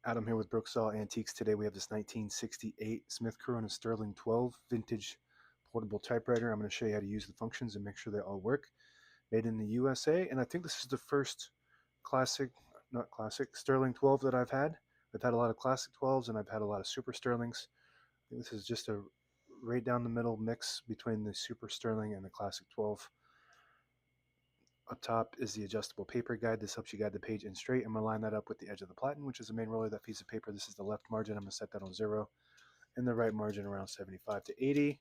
Adam here with Brooksaw Antiques. Today we have this 1968 Smith Corona Sterling 12 vintage portable typewriter. I'm going to show you how to use the functions and make sure they all work. Made in the USA, and I think this is the first not classic, Sterling 12 that I've had. I've had a lot of classic 12s and I've had a lot of super Sterlings. I think this is just a right down the middle mix between the super Sterling and the classic 12. Up top is the adjustable paper guide. This helps you guide the page in straight. I'm going to line that up with the edge of the platen, which is the main roller, that piece of paper. This is the left margin. I'm going to set that on 0, and the right margin around 75 to 80.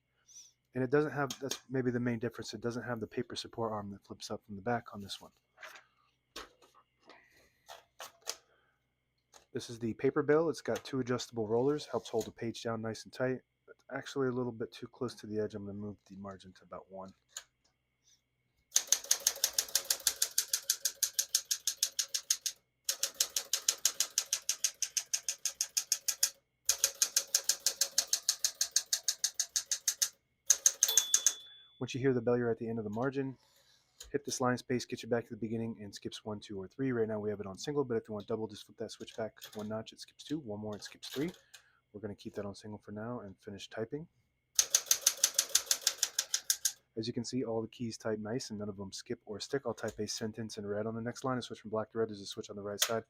And it doesn't have, that's maybe the main difference, it doesn't have the paper support arm that flips up from the back on this one. This is the paper bill. It's got 2 adjustable rollers, helps hold the page down nice and tight. It's actually a little bit too close to the edge. I'm going to move the margin to about 1. Once you hear the bell, you're at the end of the margin. Hit this line space, get you back to the beginning, and skips 1, 2, or 3. Right now we have it on single, but if you want double, just flip that switch back 1 notch, it skips 2. 1 more, it skips 3. We're going to keep that on single for now and finish typing. As you can see, all the keys type nice and none of them skip or stick. I'll type a sentence in red on the next line and switch from black to red. There's a switch on the right side.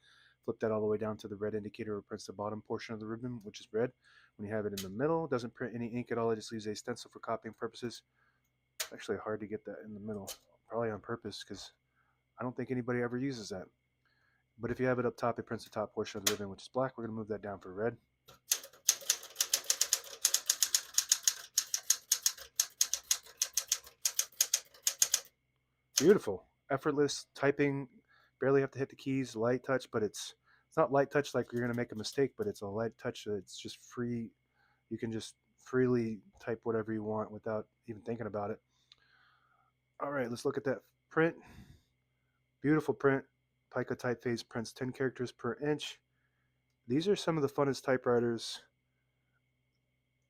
Flip that all the way down to the red indicator, which prints the bottom portion of the ribbon, which is red. When you have it in the middle, it doesn't print any ink at all. It just leaves a stencil for copying purposes. It's actually hard to get that in the middle, probably on purpose, because I don't think anybody ever uses that. But if you have it up top, it prints the top portion of the ribbon, which is black. We're going to move that down for red. Beautiful. Effortless typing. Barely have to hit the keys. Light touch, but it's not light touch like you're going to make a mistake, but it's a light touch that's just free. You can just freely type whatever you want without even thinking about it. All right, let's look at that print. Beautiful print. Pica typeface prints 10 characters per inch. These are some of the funnest typewriters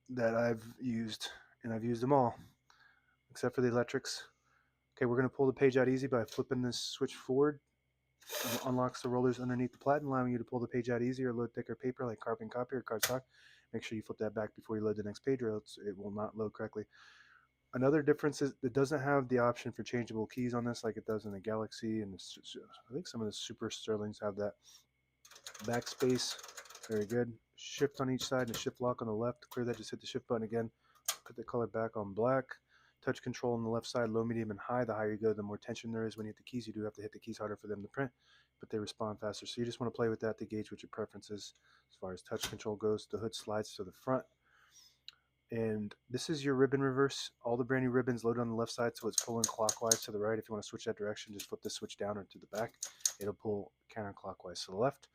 that I've used, and I've used them all, except for the electrics. Okay, we're going to pull the page out easy by flipping this switch forward. It unlocks the rollers underneath the platen, allowing you to pull the page out easy or load thicker paper like carbon copy or cardstock. Make sure you flip that back before you load the next page, or else it will not load correctly. Another difference is it doesn't have the option for changeable keys on this like it does in the Galaxy, and I think some of the Super Sterlings have that. Backspace, very good. Shift on each side and a shift lock on the left. To clear that, just hit the shift button again. Put the color back on black. Touch control on the left side, low, medium, and high. The higher you go, the more tension there is when you hit the keys. You do have to hit the keys harder for them to print, but they respond faster. So you just want to play with that to gauge what your preference is as far as touch control goes. The hood slides to the front. And this is your ribbon reverse. All the brand new ribbons loaded on the left side, so it's pulling clockwise to the right. If you want to switch that direction, just flip this switch down or to the back. It'll pull counterclockwise to the left.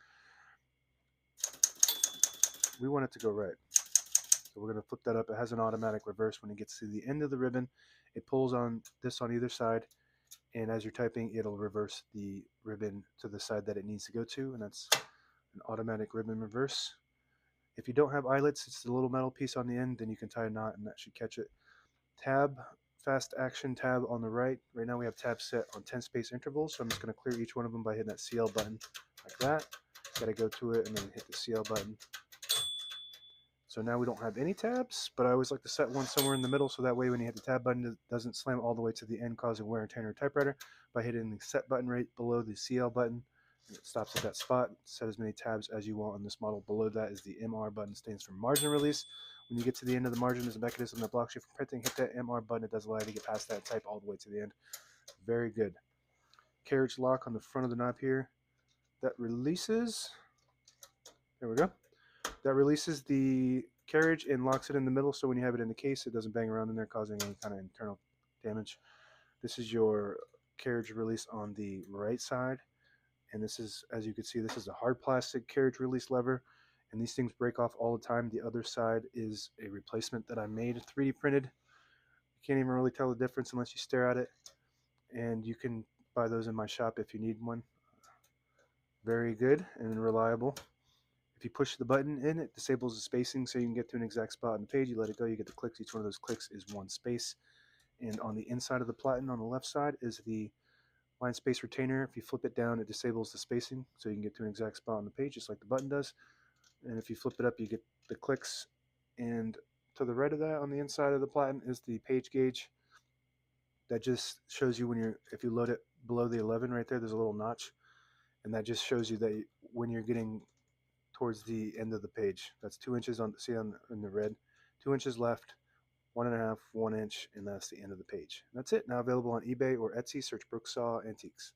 We want it to go right. So we're going to flip that up. It has an automatic reverse. When it gets to the end of the ribbon, it pulls on this on either side, and as you're typing, it'll reverse the ribbon to the side that it needs to go to, and that's an automatic ribbon reverse. If you don't have eyelets, it's the little metal piece on the end, then you can tie a knot and that should catch it. Tab, fast action tab on the right. Right now we have tabs set on 10 space intervals, so I'm just going to clear each one of them by hitting that CL button like that. Got to go to it and then hit the CL button. So now we don't have any tabs, but I always like to set one somewhere in the middle so that way when you hit the tab button, it doesn't slam all the way to the end, causing wear and tear on your typewriter. By hitting the set button right below the CL button, and it stops at that spot. Set as many tabs as you want on this model. Below that is the MR button, stands for margin release. When you get to the end of the margin, there's a mechanism that blocks you from printing. Hit that MR button. It does allow you to get past that and type all the way to the end. Very good. Carriage lock on the front of the knob here. That releases. There we go. That releases the carriage and locks it in the middle, so when you have it in the case, it doesn't bang around in there, causing any kind of internal damage. This is your carriage release on the right side, and this is, as you can see, this is a hard plastic carriage release lever, and these things break off all the time. The other side is a replacement that I made, 3D printed. You can't even really tell the difference unless you stare at it, and you can buy those in my shop if you need one. Very good and reliable. If you push the button in, it disables the spacing so you can get to an exact spot on the page. You let it go, you get the clicks. Each one of those clicks is 1 space. And on the inside of the platen on the left side is the line space retainer. If you flip it down, it disables the spacing so you can get to an exact spot on the page just like the button does. And if you flip it up, you get the clicks. And to the right of that, on the inside of the platen, is the page gauge. That just shows you when you're, if you load it below the 11 right there, there's a little notch, and that just shows you that when you're getting towards the end of the page. That's 2 inches on, see on in the red, 2 inches left, 1.5, 1 inch, and that's the end of the page. And that's it. Now available on eBay or Etsy. Search Brooksaw Antiques.